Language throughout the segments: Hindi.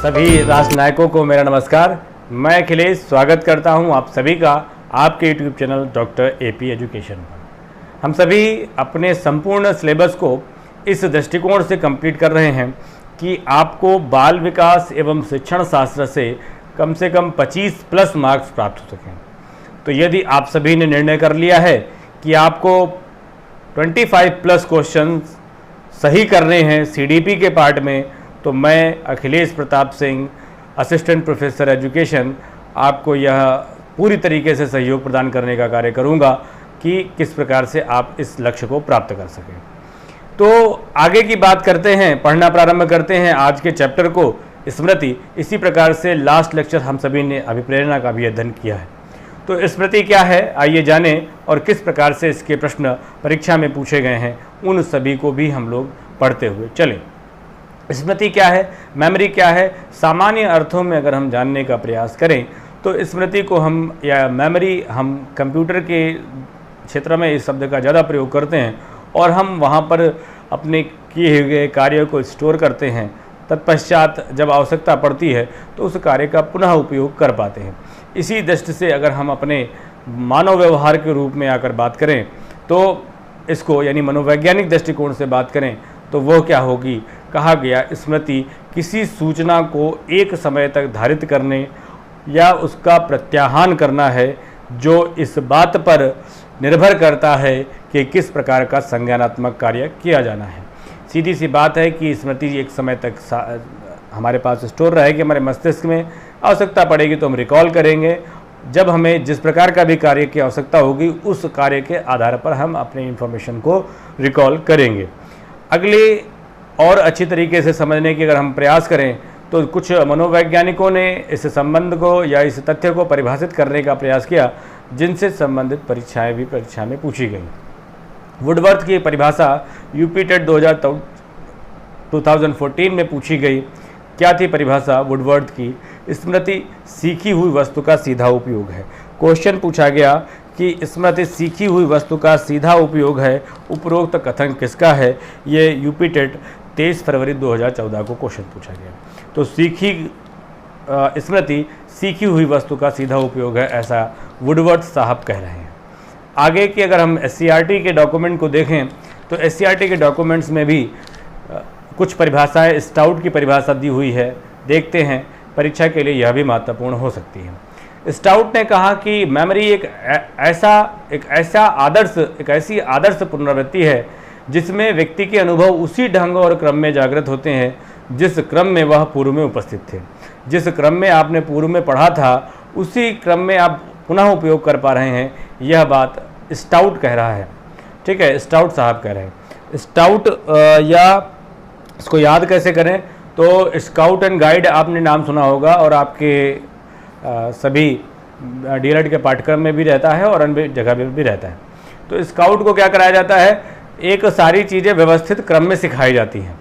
सभी राष्ट्र नायकों को मेरा नमस्कार। मैं अखिलेश स्वागत करता हूं आप सभी का आपके YouTube channel doctor AP education पर। हम सभी अपने संपूर्ण सिलेबस को इस दृष्टिकोण से कंप्लीट कर रहे हैं कि आपको बाल विकास एवं शिक्षण शास्त्र से कम 25 प्लस मार्क्स प्राप्त हो सकें। तो यदि आप सभी ने निर्णय कर लिया है कि आपको 25 प्लस क्वेश्चन सही करने हैं सीडीपी के पार्ट में, तो मैं Akhilesh Pratap Singh assistant professor education आपको यह पूरी तरीके से सहयोग प्रदान करने का कार्य करूंगा कि किस प्रकार से आप इस लक्ष्य को प्राप्त कर सकें। तो आगे की बात करते हैं, पढ़ना प्रारंभ करते हैं आज के चैप्टर को, स्मृति। इसी प्रकार से लास्ट लेक्चर हम सभी ने अभिप्रेरणा का भी अध्ययन किया है। तो स्मृति क्या है आइए जानें, और किस प्रकार से इसके प्रश्न परीक्षा में पूछे गए हैं उन सभी को भी हम लोग पढ़ते हुए चलें। स्मृति क्या है, मेमोरी क्या है, सामान्य अर्थों में अगर हम जानने का प्रयास करें तो स्मृति को हम या मेमोरी हम कंप्यूटर के क्षेत्र में इस शब्द का ज़्यादा प्रयोग करते हैं और हम वहाँ पर अपने किए हुए कार्यों को स्टोर करते हैं। तत्पश्चात जब आवश्यकता पड़ती है तो उस कार्य का पुनः उपयोग कर पाते हैं। इसी दृष्टि से अगर हम अपने मानव व्यवहार के रूप में आकर बात करें तो इसको यानी मनोवैज्ञानिक दृष्टिकोण से बात करें तो वह क्या होगी। कहा गया स्मृति किसी सूचना को एक समय तक धारित करने या उसका प्रत्याहान करना है जो इस बात पर निर्भर करता है कि किस प्रकार का संज्ञानात्मक कार्य किया जाना है। सीधी सी बात है कि स्मृति एक समय तक हमारे पास स्टोर रहेगी, हमारे मस्तिष्क में आवश्यकता पड़ेगी तो हम रिकॉल करेंगे। जब हमें जिस प्रकार का भी कार्य की आवश्यकता होगी उस कार्य के आधार पर हम अपने इंफॉर्मेशन को रिकॉल करेंगे। अगले और अच्छी तरीके से समझने की अगर हम प्रयास करें तो कुछ मनोवैज्ञानिकों ने इस संबंध को या इस तथ्य को परिभाषित करने का प्रयास किया जिनसे संबंधित परीक्षाएं भी परीक्षा में पूछी गई। वुडवर्थ की परिभाषा यूपी टेट 2014 में पूछी गई। क्या थी परिभाषा वुडवर्थ की? स्मृति सीखी हुई वस्तु का सीधा उपयोग है। क्वेश्चन पूछा गया कि स्मृति सीखी हुई वस्तु का सीधा उपयोग है, उपरोक्त कथन किसका है? ये यूपी टेट 23 फरवरी 2014 को क्वेश्चन पूछा गया। तो स्मृति सीखी हुई वस्तु का सीधा उपयोग है, ऐसा वुडवर्थ साहब कह रहे हैं। आगे की अगर हम एससीईआरटी के डॉक्यूमेंट को देखें तो एससीईआरटी के डॉक्यूमेंट्स में भी कुछ परिभाषाएं स्टाउट की परिभाषा दी हुई है। देखते हैं, परीक्षा के लिए यह भी महत्वपूर्ण हो सकती है। स्टाउट ने कहा कि मेमोरी एक ऐसी आदर्श पुनरावृत्ति है जिसमें व्यक्ति के अनुभव उसी ढंग और क्रम में जागृत होते हैं जिस क्रम में वह पूर्व में उपस्थित थे। जिस क्रम में आपने पूर्व में पढ़ा था उसी क्रम में आप पुनः उपयोग कर पा रहे हैं, यह बात स्टाउट कह रहा है। ठीक है, स्टाउट साहब कह रहे हैं। स्टाउट या इसको याद कैसे करें तो स्काउट एंड गाइड आपने नाम सुना होगा और आपके सभी डीएलएड के पाठ्यक्रम में भी रहता है और अन्य जगह भी रहता है। तो स्काउट को क्या कराया जाता है, एक सारी चीज़ें व्यवस्थित क्रम में सिखाई जाती हैं।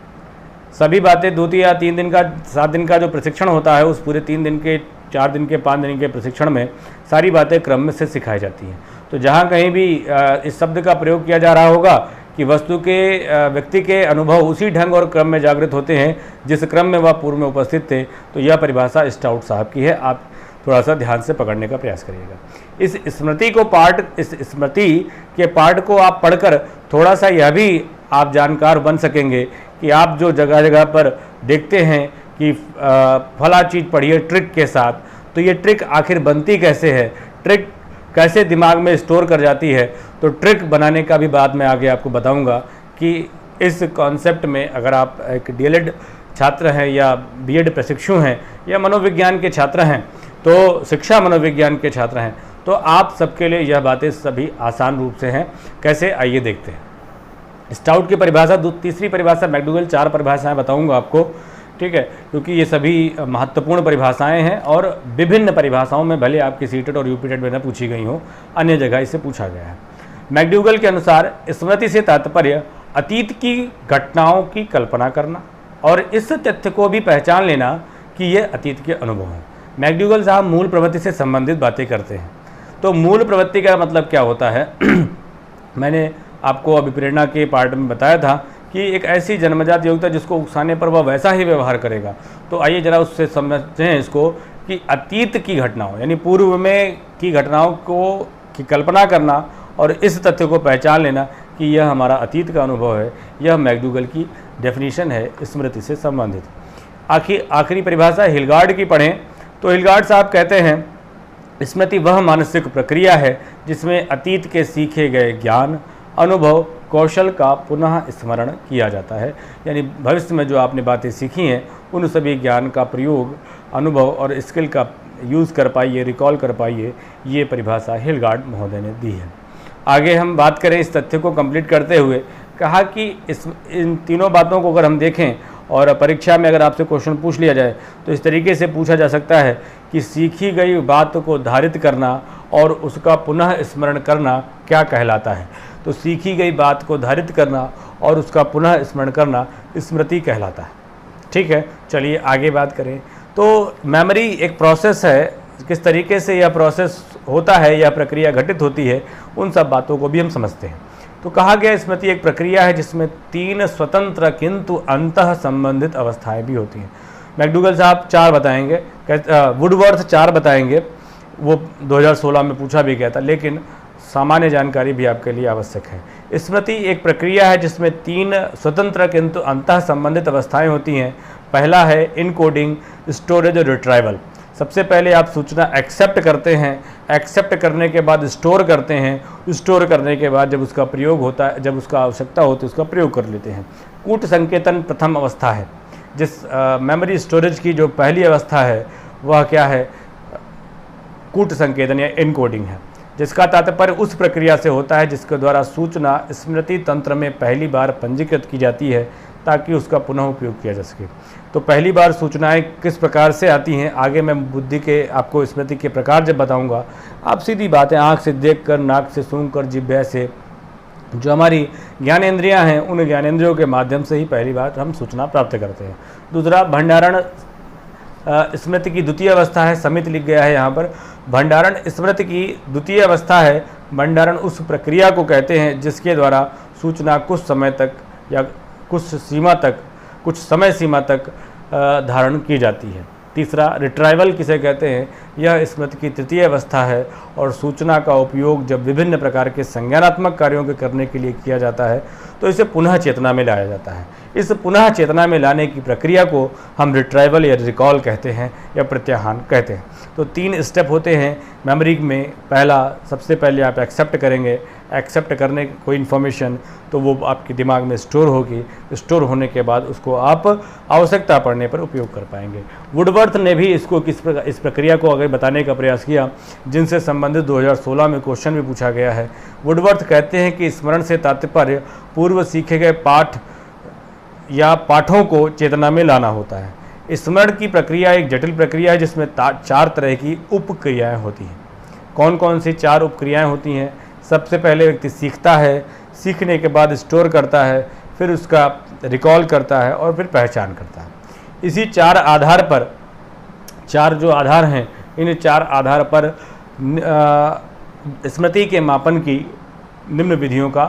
सभी बातें 2 या 3 दिन का 7 दिन का जो प्रशिक्षण होता है उस पूरे 3 दिन के 4 दिन के 5 दिन के प्रशिक्षण में सारी बातें क्रम में से सिखाई जाती हैं। तो जहाँ कहीं भी इस शब्द का प्रयोग किया जा रहा होगा कि वस्तु के व्यक्ति के अनुभव उसी ढंग और क्रम में जागृत होते हैं जिस क्रम में वह पूर्व में उपस्थित थे, तो यह परिभाषा स्टाउट साहब की है। आप थोड़ा सा ध्यान से पकड़ने का प्रयास करिएगा। इस स्मृति के पार्ट को आप पढ़कर थोड़ा सा यह भी आप जानकार बन सकेंगे कि आप जो जगह जगह पर देखते हैं कि फला चीज़ पढ़िए ट्रिक के साथ, तो ये ट्रिक आखिर बनती कैसे है, ट्रिक कैसे दिमाग में स्टोर कर जाती है। तो ट्रिक बनाने का भी बाद में आगे आपको बताऊंगा कि इस कॉन्सेप्ट में अगर आप एक डीएलएड छात्र हैं या बीएड प्रशिक्षु हैं या मनोविज्ञान के छात्र हैं, तो शिक्षा मनोविज्ञान के छात्र हैं, तो आप सबके लिए यह बातें सभी आसान रूप से हैं। कैसे, आइए देखते हैं। स्टाउट की परिभाषा, तीसरी परिभाषा मैकडूगल, 4 परिभाषाएं बताऊंगा आपको। ठीक है, क्योंकि ये सभी महत्वपूर्ण परिभाषाएं हैं और विभिन्न परिभाषाओं में भले आपकी सीटेट और यूपी टेट में न पूछी गई हो, अन्य जगह इसे पूछा गया है। मैकडूगल के अनुसार स्मृति से तात्पर्य अतीत की घटनाओं की कल्पना करना और इस तथ्य को भी पहचान लेना कि ये अतीत के अनुभव हैं। मैकडूगल साहब मूल प्रवृत्ति से संबंधित बातें करते हैं। तो मूल प्रवृत्ति का मतलब क्या होता है मैंने आपको अभिप्रेरणा के पार्ट में बताया था कि एक ऐसी जन्मजात योग्यता जिसको उकसाने पर वह वैसा ही व्यवहार करेगा। तो आइए जरा उससे समझें इसको कि अतीत की घटनाओं यानी पूर्व में की घटनाओं की कल्पना करना और इस तथ्य को पहचान लेना कि यह हमारा अतीत का अनुभव है, यह मैकडूगल की डेफिनेशन है स्मृति से संबंधित। आखिरी परिभाषा हिलगार्ड की पढ़ें तो हिलगार्ड साहब कहते हैं, स्मृति वह मानसिक प्रक्रिया है जिसमें अतीत के सीखे गए ज्ञान, अनुभव, कौशल का पुनः स्मरण किया जाता है। यानी भविष्य में जो आपने बातें सीखी हैं उन सभी ज्ञान का प्रयोग, अनुभव और स्किल का यूज़ कर पाइए, रिकॉल कर पाइए, ये परिभाषा हिलगार्ड महोदय ने दी है। आगे हम बात करें इस तथ्य को कंप्लीट करते हुए, कहा कि इन तीनों बातों को अगर हम देखें और परीक्षा में अगर आपसे क्वेश्चन पूछ लिया जाए तो इस तरीके से पूछा जा सकता है कि सीखी गई बात को धारित करना और उसका पुनः स्मरण करना क्या कहलाता है। तो सीखी गई बात को धारित करना और उसका पुनः स्मरण करना स्मृति कहलाता है। ठीक है, चलिए आगे बात करें। तो मेमोरी एक प्रोसेस है, किस तरीके से यह प्रोसेस होता है, यह प्रक्रिया घटित होती है, उन सब बातों को भी हम समझते हैं। तो कहा गया स्मृति एक प्रक्रिया है जिसमें 3 स्वतंत्र किंतु अंतः संबंधित अवस्थाएं भी होती हैं। मैकडूगल साहब 4 बताएंगे, वुडवर्थ 4 बताएंगे, वो 2016 में पूछा भी गया था, लेकिन सामान्य जानकारी भी आपके लिए आवश्यक है। स्मृति एक प्रक्रिया है जिसमें 3 स्वतंत्र किंतु अंतः संबंधित अवस्थाएं होती हैं। पहला है इनकोडिंग, स्टोरेज और रिट्राइवल। सबसे पहले आप सूचना एक्सेप्ट करते हैं, एक्सेप्ट करने के बाद स्टोर करते हैं, स्टोर करने के बाद जब उसका प्रयोग होता है, जब उसका आवश्यकता होती है उसका प्रयोग कर लेते हैं। कूट संकेतन प्रथम अवस्था है। जिस मेमोरी स्टोरेज की जो पहली अवस्था है वह क्या है, कूट संकेतन या इनकोडिंग है, जिसका तात्पर्य उस प्रक्रिया से होता है जिसके द्वारा सूचना स्मृति तंत्र में पहली बार पंजीकृत की जाती है ताकि उसका पुनः उपयोग किया जा सके। तो पहली बार सूचनाएं किस प्रकार से आती हैं, आगे मैं बुद्धि के आपको स्मृति के प्रकार जब बताऊंगा, आप सीधी बातें आँख से देखकर, नाक से सूंघकर, जिह्वा से, जो हमारी ज्ञानेंद्रियां हैं उन ज्ञानेंद्रियों के माध्यम से ही पहली बार हम सूचना प्राप्त करते हैं। दूसरा भंडारण स्मृति की द्वितीय अवस्था है, समित लिख गया है यहाँ पर। भंडारण स्मृति की द्वितीय अवस्था है। भंडारण उस प्रक्रिया को कहते हैं जिसके द्वारा सूचना कुछ समय तक या कुछ समय सीमा तक धारण की जाती है। तीसरा रिट्राइवल किसे कहते हैं, यह स्मृति की तृतीय अवस्था है और सूचना का उपयोग जब विभिन्न प्रकार के संज्ञानात्मक कार्यों के करने के लिए किया जाता है तो इसे पुनः चेतना में लाया जाता है। इस पुनः चेतना में लाने की प्रक्रिया को हम रिट्राइवल या रिकॉल कहते हैं या प्रत्याहान कहते हैं। तो 3 स्टेप होते हैं मेमोरी में। पहला, सबसे पहले आप एक्सेप्ट करेंगे, एक्सेप्ट करने कोई इन्फॉर्मेशन तो वो आपके दिमाग में स्टोर होगी, स्टोर होने के बाद उसको आप आवश्यकता पड़ने पर उपयोग कर पाएंगे। वुडवर्थ ने भी इसको इस प्रक्रिया को आगे बताने का प्रयास किया, जिनसे संबंधित 2016 में क्वेश्चन भी पूछा गया है। वुडवर्थ कहते हैं कि स्मरण से तात्पर्य पूर्व सीखे गए पाठ या पाठों को चेतना में लाना होता है। स्मरण की प्रक्रिया एक जटिल प्रक्रिया है जिसमें 4 तरह की उपक्रियाएं होती हैं। कौन कौन सी 4 उपक्रियाएं होती हैं? सबसे पहले व्यक्ति सीखता है, सीखने के बाद स्टोर करता है, फिर उसका रिकॉल करता है और फिर पहचान करता है। इसी 4 आधार पर, 4 जो आधार हैं, इन 4 आधार पर स्मृति के मापन की निम्न विधियों का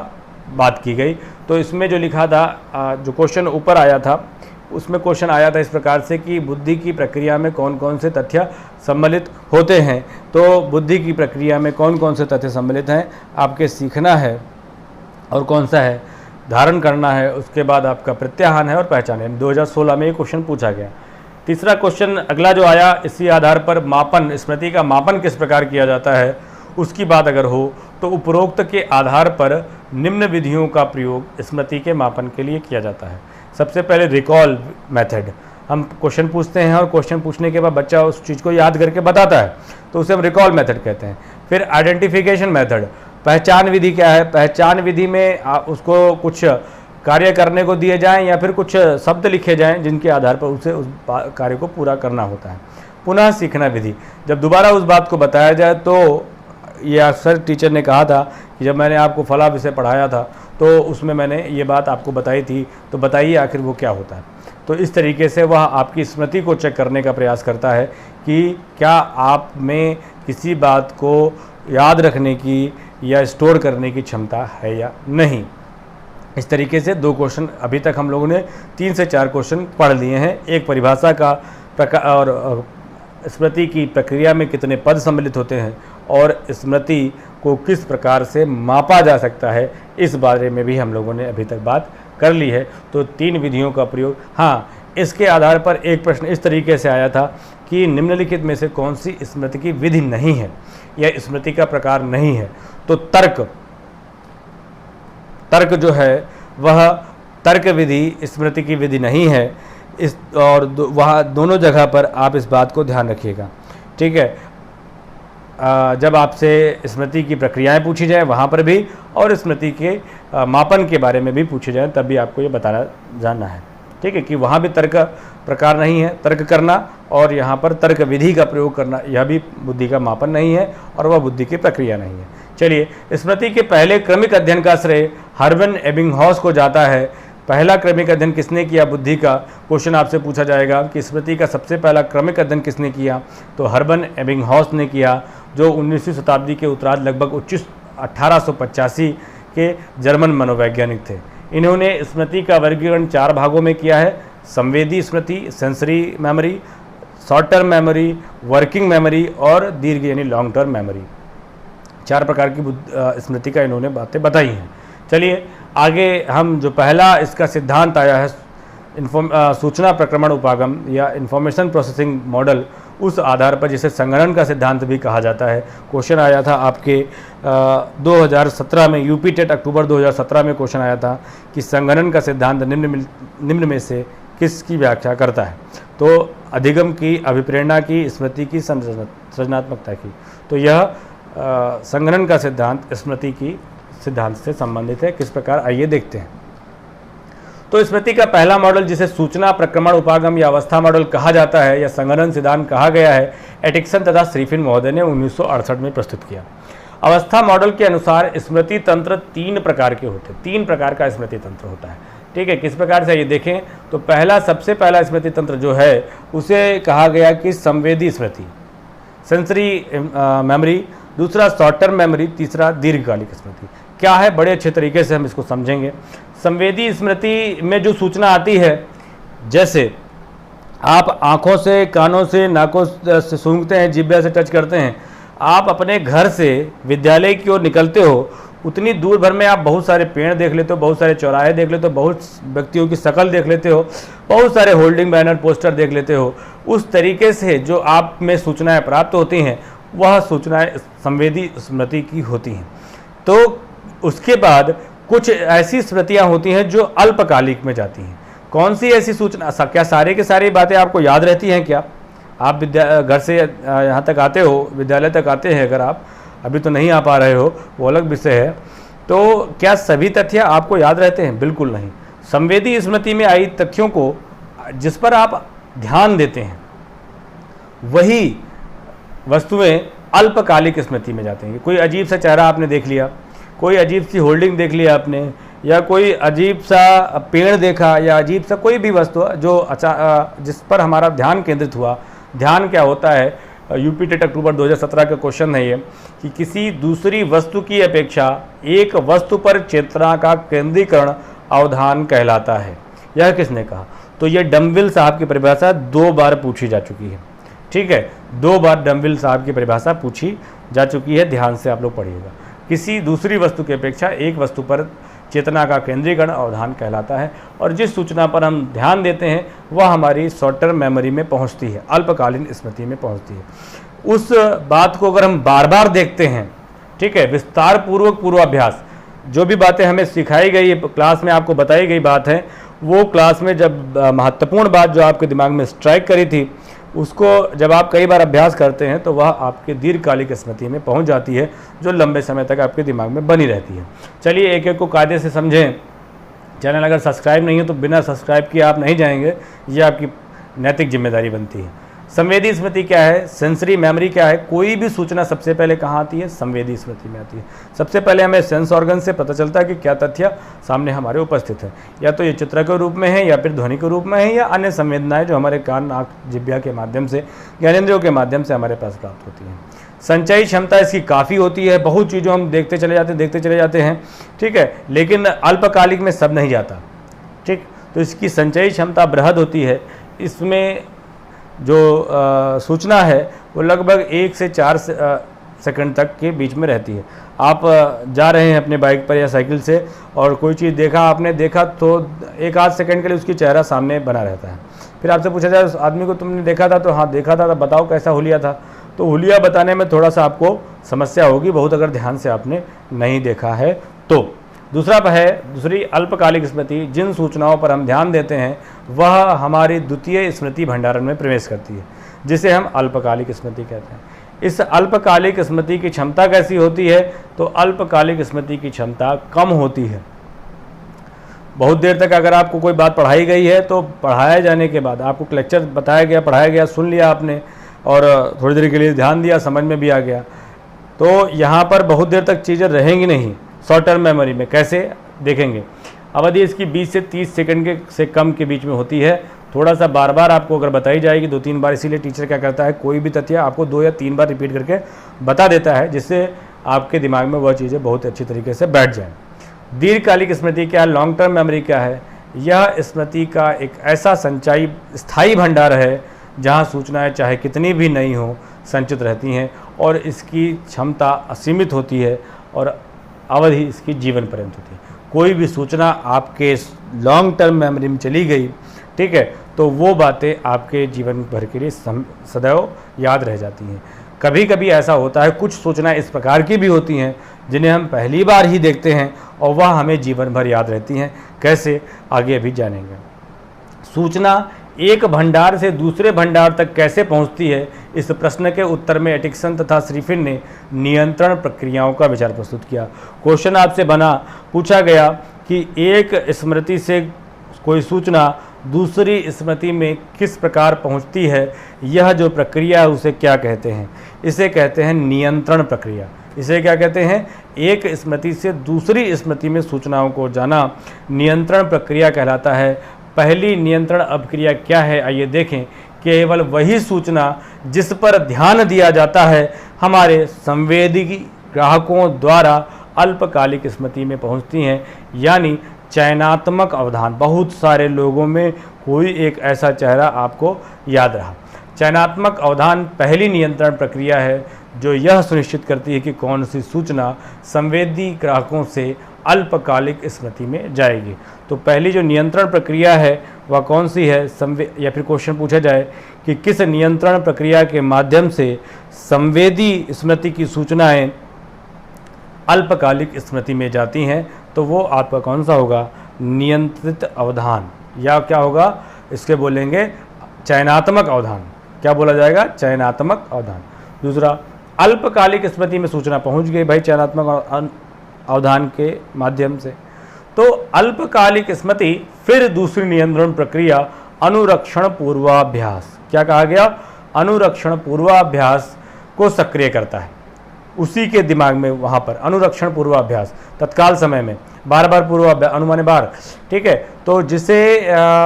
बात की गई। तो इसमें जो लिखा था, जो क्वेश्चन ऊपर आया था, उसमें क्वेश्चन आया था इस प्रकार से कि बुद्धि की प्रक्रिया में कौन कौन से तथ्य सम्मिलित होते हैं। तो बुद्धि की प्रक्रिया में कौन कौन से तथ्य सम्मिलित हैं? आपके सीखना है और कौन सा है, धारण करना है, उसके बाद आपका प्रत्याहान है और पहचान है। 2016 में ये क्वेश्चन पूछा गया। तीसरा क्वेश्चन अगला जो आया, इसी आधार पर मापन, स्मृति का मापन किस प्रकार किया जाता है उसकी बात अगर हो तो उपरोक्त के आधार पर निम्न विधियों का प्रयोग स्मृति के मापन के लिए किया जाता है। सबसे पहले रिकॉल मेथड, हम क्वेश्चन पूछते हैं और क्वेश्चन पूछने के बाद बच्चा उस चीज़ को याद करके बताता है तो उसे हम रिकॉल मेथड कहते हैं। फिर आइडेंटिफिकेशन मेथड, पहचान विधि क्या है? पहचान विधि में उसको कुछ कार्य करने को दिए जाएं या फिर कुछ शब्द लिखे जाएं जिनके आधार पर उसे उस कार्य को पूरा करना होता है। पुनः सीखना विधि, जब दोबारा उस बात को बताया जाए तो ये अक्सर टीचर ने कहा था कि जब मैंने आपको फला विषय पढ़ाया था तो उसमें मैंने ये बात आपको बताई थी, तो बताइए आखिर वो क्या होता है। तो इस तरीके से वह आपकी स्मृति को चेक करने का प्रयास करता है कि क्या आप में किसी बात को याद रखने की या स्टोर करने की क्षमता है या नहीं। इस तरीके से 2 क्वेश्चन अभी तक हम लोगों ने 3 से 4 क्वेश्चन पढ़ लिए हैं। एक परिभाषा का प्रकार और स्मृति की प्रक्रिया में कितने पद सम्मिलित होते हैं और स्मृति को किस प्रकार से मापा जा सकता है, इस बारे में भी हम लोगों ने अभी तक बात कर ली है। तो 3 विधियों का प्रयोग, हाँ, इसके आधार पर एक प्रश्न इस तरीके से आया था कि निम्नलिखित में से कौन सी स्मृति की विधि नहीं है या स्मृति का प्रकार नहीं है। तो तर्क जो है वह तर्क विधि स्मृति की विधि नहीं है। इस और वहाँ दोनों जगह पर आप इस बात को ध्यान रखिएगा, ठीक है। जब आपसे स्मृति की प्रक्रियाएं पूछी जाए वहाँ पर भी, और स्मृति के मापन के बारे में भी पूछे जाए, तब भी आपको ये बताना जानना है, ठीक है, कि वहाँ भी तर्क प्रकार नहीं है तर्क करना, और यहाँ पर तर्क विधि का प्रयोग करना, यह भी बुद्धि का मापन नहीं है और वह बुद्धि की प्रक्रिया नहीं है। चलिए, स्मृति के पहले क्रमिक अध्ययन का श्रेय हर्बन एबिंगहॉस को जाता है। पहला क्रमिक अध्ययन किसने किया बुद्धि का? क्वेश्चन आपसे पूछा जाएगा कि स्मृति का सबसे पहला क्रमिक अध्ययन किसने किया? तो हर्बन एबिंगहॉस ने किया, जो 19वीं शताब्दी के उत्तरार्ध लगभग 1885 के जर्मन मनोवैज्ञानिक थे। इन्होंने स्मृति का वर्गीकरण 4 भागों में किया है: संवेदी स्मृति, sensory memory, short term memory, working memory और दीर्घ यानी लॉन्ग टर्म मेमोरी। 4 प्रकार की स्मृति का इन्होंने बातें बताई हैं। चलिए आगे हम जो पहला इसका सिद्धांत आया है सूचना प्रक्रमण उपागम या इंफॉर्मेशन प्रोसेसिंग मॉडल, उस आधार पर जिसे संगणन का सिद्धांत भी कहा जाता है। क्वेश्चन आया था आपके 2017 में, यूपी टेट अक्टूबर 2017 में क्वेश्चन आया था कि संगणन का सिद्धांत निम्न में से किसकी व्याख्या करता है? तो अधिगम की, अभिप्रेरणा की, स्मृति की, सृजनात्मकता की। तो यह संगणन का सिद्धांत स्मृति की सिद्धांत से संबंधित है। किस प्रकार, आइए देखते हैं। तो स्मृति का पहला मॉडल, जिसे सूचना प्रक्रमण उपागम या अवस्था मॉडल कहा जाता है या संगणन सिद्धांत कहा गया है, एटिक्सन तथा श्रीफिन महोदय ने 1968 में प्रस्तुत किया। अवस्था मॉडल के अनुसार स्मृति तंत्र 3 प्रकार के होते हैं। 3 प्रकार का स्मृति तंत्र होता है, ठीक है। किस प्रकार से, ये देखें तो सबसे पहला स्मृति तंत्र जो है उसे कहा गया कि संवेदी स्मृति, सेंसरी मेमोरी, दूसरा शॉर्ट टर्म मेमोरी, तीसरा दीर्घकालिक स्मृति। क्या है, बड़े अच्छे तरीके से हम इसको समझेंगे। संवेदी स्मृति में जो सूचना आती है, जैसे आप आँखों से, कानों से, नाकों से सूंघते हैं, जिह्वा से टच करते हैं, आप अपने घर से विद्यालय की ओर निकलते हो, उतनी दूर भर में आप बहुत सारे पेड़ देख लेते हो, बहुत सारे चौराहे देख लेते हो, बहुत व्यक्तियों की शक्ल देख लेते हो, बहुत सारे होल्डिंग बैनर, पोस्टर देख लेते हो। उस तरीके से जो आप में सूचनाएं प्राप्त होती हैं, वह सूचनाएं संवेदी स्मृति की होती हैं। तो उसके बाद कुछ ऐसी स्मृतियां होती हैं जो अल्पकालिक में जाती हैं। कौन सी ऐसी सूचना, क्या सारे के सारी बातें आपको याद रहती हैं? क्या आप घर से यहाँ तक आते हो, विद्यालय तक आते हैं, अगर आप अभी तो नहीं आ पा रहे हो, वो अलग विषय है, तो क्या सभी तथ्य आपको याद रहते हैं? बिल्कुल नहीं। संवेदी स्मृति में आई तथ्यों को जिस पर आप ध्यान देते हैं, वही वस्तुएं अल्पकालिक स्मृति में जाते हैं। कोई अजीब सा चेहरा आपने देख लिया, कोई अजीब सी होल्डिंग देख लिया आपने, या कोई अजीब सा पेड़ देखा, या अजीब सा कोई भी वस्तु जो जिस पर हमारा ध्यान केंद्रित हुआ। ध्यान क्या होता है? यूपी टेट अक्टूबर 2017 का क्वेश्चन है ये, कि किसी दूसरी वस्तु की अपेक्षा एक वस्तु पर चेतना का केंद्रीकरण अवधान कहलाता है। यह किसने कहा? तो ये डम्विल साहब की परिभाषा 2 बार पूछी जा चुकी है, ठीक है। 2 बार डम्विल साहब की परिभाषा पूछी जा चुकी है, ध्यान से आप लोग पढ़िएगा। किसी दूसरी वस्तु की अपेक्षा एक वस्तु पर चेतना का केंद्रीकरण अवधान कहलाता है, और जिस सूचना पर हम ध्यान देते हैं वह हमारी शॉर्ट टर्म मेमोरी में पहुंचती है, अल्पकालीन स्मृति में पहुंचती है। उस बात को अगर हम बार बार देखते हैं, ठीक है, विस्तार पूर्वक पूर्वाभ्यास, जो भी बातें हमें सिखाई गई, क्लास में आपको बताई गई बात है, वो क्लास में जब महत्वपूर्ण बात जो आपके दिमाग में स्ट्राइक करी थी, उसको जब आप कई बार अभ्यास करते हैं तो वह आपके दीर्घकालिक स्मृति में पहुंच जाती है, जो लंबे समय तक आपके दिमाग में बनी रहती है। चलिए एक एक को कायदे से समझें। चैनल अगर सब्सक्राइब नहीं है तो बिना सब्सक्राइब किए आप नहीं जाएंगे, ये आपकी नैतिक जिम्मेदारी बनती है। संवेदी स्मृति क्या है, सेंसरी मेमोरी क्या है, कोई भी सूचना सबसे पहले कहाँ आती है, संवेदी स्मृति में आती है। सबसे पहले हमें सेंस ऑर्गन से पता चलता है कि क्या तथ्य सामने हमारे उपस्थित है, या तो ये चित्र के रूप में है, या फिर ध्वनि के रूप में है, या अन्य संवेदनाएं जो हमारे कान, नाक, जिह्वा के माध्यम से, ज्ञानेंद्रियों के माध्यम से हमारे पास प्राप्त होती हैं। संचयी क्षमता इसकी काफ़ी होती है, बहुत चीज़ों हम देखते चले जाते हैं, ठीक है, लेकिन अल्पकालिक में सब नहीं जाता, ठीक। तो इसकी संचयी क्षमता बृहद होती है। इसमें जो सूचना है वो लगभग 1 से 4 सेकंड तक के बीच में रहती है। आप जा रहे हैं अपने बाइक पर या साइकिल से और कोई चीज़ आपने देखा तो 1 आध सेकंड के लिए उसकी चेहरा सामने बना रहता है। फिर आपसे पूछा जाए उस आदमी को तुमने देखा था, तो हाँ देखा था, तो बताओ कैसा हुलिया था। तो हुलिया बताने में थोड़ा सा आपको समस्या होगी बहुत, अगर ध्यान से आपने नहीं देखा है तो। दूसरी अल्पकालिक स्मृति, जिन सूचनाओं पर हम ध्यान देते हैं वह हमारी द्वितीय स्मृति भंडारण में प्रवेश करती है, जिसे हम अल्पकालिक स्मृति कहते हैं। इस अल्पकालिक स्मृति की क्षमता कैसी होती है, तो अल्पकालिक स्मृति की क्षमता कम होती है। बहुत देर तक अगर आपको कोई बात पढ़ाई गई है तो पढ़ाए जाने के बाद आपको लेक्चर बताया गया, पढ़ाया गया, सुन लिया आपने और थोड़ी देर के लिए ध्यान दिया, समझ में भी आ गया, तो यहाँ पर बहुत देर तक चीज़ें रहेंगी नहीं। शॉर्ट टर्म मेमोरी में कैसे देखेंगे, अवधि इसकी 20 से 30 सेकंड से कम के बीच में होती है। थोड़ा सा बार बार आपको अगर बताई जाएगी 2-3 बार, इसीलिए टीचर क्या करता है, कोई भी तथ्य आपको 2 या 3 बार रिपीट करके बता देता है, जिससे आपके दिमाग में वह चीज़ें बहुत अच्छी तरीके से बैठ जाएँ। दीर्घकालिक स्मृति क्या है, लॉन्ग टर्म मेमोरी क्या है, यह स्मृति का एक ऐसा संचयी स्थायी भंडार है जहाँ सूचनाएँ चाहे कितनी भी नई हो संचित रहती हैं और इसकी क्षमता असीमित होती है और अवधि इसकी जीवन पर्यंत होती है। कोई भी सूचना आपके लॉन्ग टर्म मेमोरी में चली गई, ठीक है, तो वो बातें आपके जीवन भर के लिए सदैव याद रह जाती हैं। कभी कभी ऐसा होता है, कुछ सूचनाएं इस प्रकार की भी होती हैं जिन्हें हम पहली बार ही देखते हैं और वह हमें जीवन भर याद रहती हैं। कैसे, आगे अभी जानेंगे। सूचना एक भंडार से दूसरे भंडार तक कैसे पहुंचती है, इस प्रश्न के उत्तर में एटिक्सन तथा श्रीफिन ने नियंत्रण प्रक्रियाओं का विचार प्रस्तुत किया। क्वेश्चन आपसे पूछा गया कि एक स्मृति से कोई सूचना दूसरी स्मृति में किस प्रकार पहुंचती है, यह जो प्रक्रिया है उसे क्या कहते हैं। इसे कहते हैं नियंत्रण प्रक्रिया। इसे क्या कहते हैं, एक स्मृति से दूसरी स्मृति में सूचनाओं को जाना नियंत्रण प्रक्रिया कहलाता है। पहली नियंत्रण अभिक्रिया क्या है, आइए देखें। केवल वही सूचना जिस पर ध्यान दिया जाता है हमारे संवेदी ग्राहकों द्वारा अल्पकालिक स्मृति में पहुंचती हैं, यानी चयनात्मक अवधान। बहुत सारे लोगों में कोई एक ऐसा चेहरा आपको याद रहा। चयनात्मक अवधान पहली नियंत्रण प्रक्रिया है जो यह सुनिश्चित करती है कि कौन सी सूचना संवेदी ग्राहकों से अल्पकालिक स्मृति में जाएगी। तो पहली जो नियंत्रण प्रक्रिया है वह कौन सी है, या फिर क्वेश्चन पूछा जाए कि किस नियंत्रण प्रक्रिया के माध्यम से संवेदी स्मृति की सूचनाएं अल्पकालिक स्मृति में जाती हैं, तो वो आपका कौन सा होगा, नियंत्रित अवधान, या क्या होगा, इसके बोलेंगे चयनात्मक अवधान। क्या बोला जाएगा, चयनात्मक अवधान। दूसरा, अल्पकालिक स्मृति में सूचना पहुंच गई भाई चयनात्मक अवधान के माध्यम से, तो अल्पकालिक स्मृति फिर दूसरी नियंत्रण प्रक्रिया अनुरक्षण पूर्वाभ्यास, क्या कहा गया, अनुरक्षण पूर्वाभ्यास को सक्रिय करता है। उसी के दिमाग में वहाँ पर अनुरक्षण पूर्वाभ्यास, तत्काल समय में बार बार पूर्वाभ्यास, अनुमाने बार, ठीक है, तो जिसे